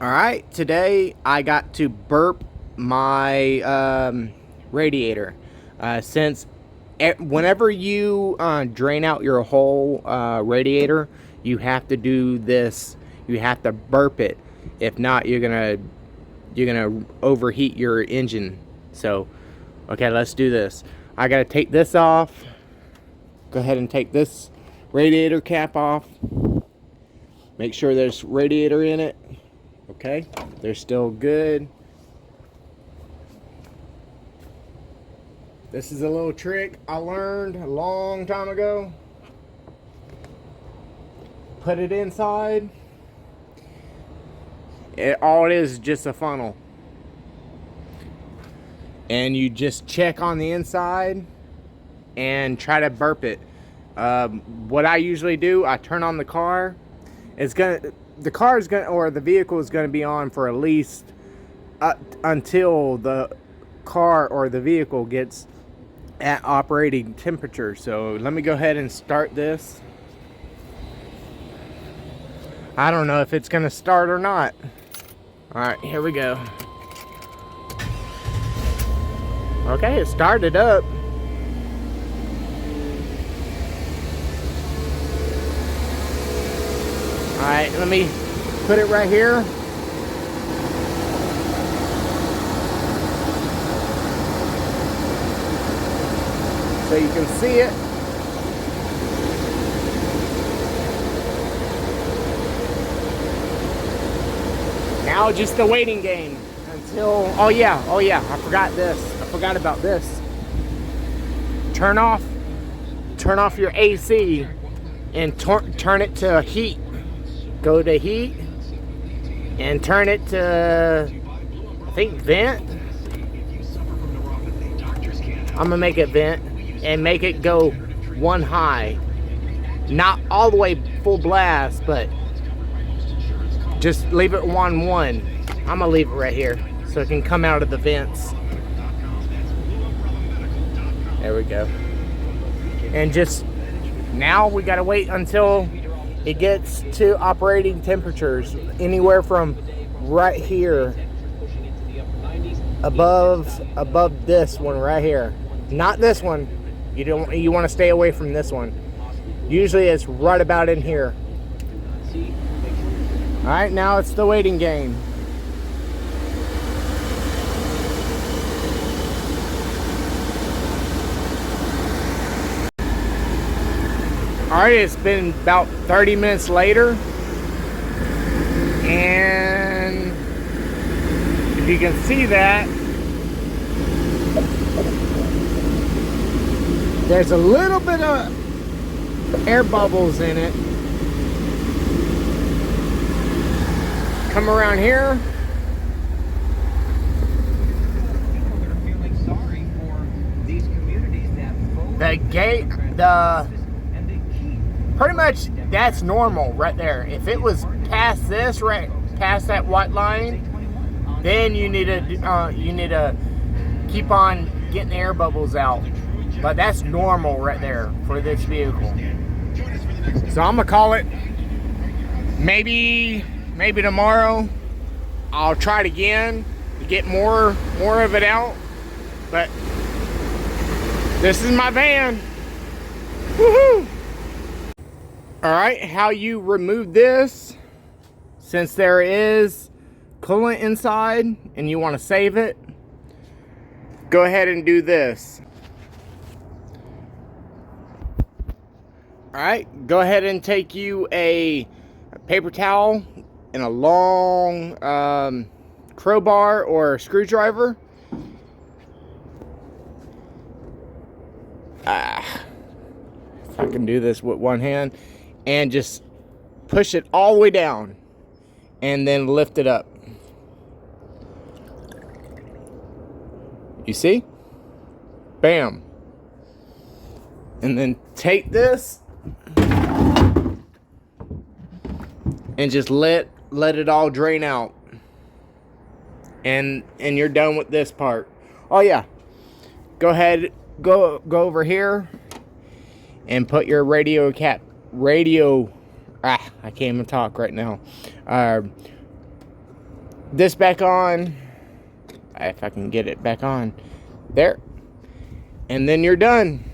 Alright, today I got to burp my radiator. Since whenever you drain out your whole radiator, you have to do this. You have to burp it. If not, you're gonna overheat your engine. So, okay, let's do this. I gotta take this off. Go ahead and take this radiator cap off. Make sure there's radiator in it. Okay, they're still good. This is a little trick I learned a long time ago. Put it inside. All it is just a funnel. And you just check on the inside and try to burp it. What I usually do, I turn on the car. The car is gonna, or the vehicle is gonna be on for at least until the car or the vehicle gets at operating temperature. So let me go ahead and start this. I don't know if it's gonna start or not. All right, here we go. Okay, it started up. Alright, let me put it right here. So you can see it. Now just the waiting game until, oh yeah, I forgot this. I forgot about this. Turn off your AC and turn it to heat. Go to heat and turn it to, I think, vent. I'm gonna make it vent and make it go one high. Not all the way full blast, but just leave it 1-1. I'm gonna leave it right here so it can come out of the vents. There we go. And just now we gotta wait until it gets to operating temperatures, anywhere from right here above this one right here. Not this one. You want to stay away from this one. Usually it's right about in here. All right, now it's the waiting game. Alright, it's been about 30 minutes later, and if you can see that, there's a little bit of air bubbles in it. Come around here. The gate, pretty much that's normal right there. If it was past this, right past that white line, then you need to keep on getting the air bubbles out. But that's normal right there for this vehicle. So I'm gonna call it. Maybe tomorrow I'll try it again to get more of it out. But this is my van. Woohoo! Alright, how you remove this, since there is coolant inside and you want to save it, go ahead and do this. Alright, go ahead and take you a paper towel and a long crowbar or screwdriver. If I can do this with one hand. And just push it all the way down and then lift it up. You see? Bam. And then take this and just let it all drain out. And you're done with this part. Oh yeah. Go ahead, go over here and put your I can't even talk right now. this back on, if I can get it back on, there, and then you're done.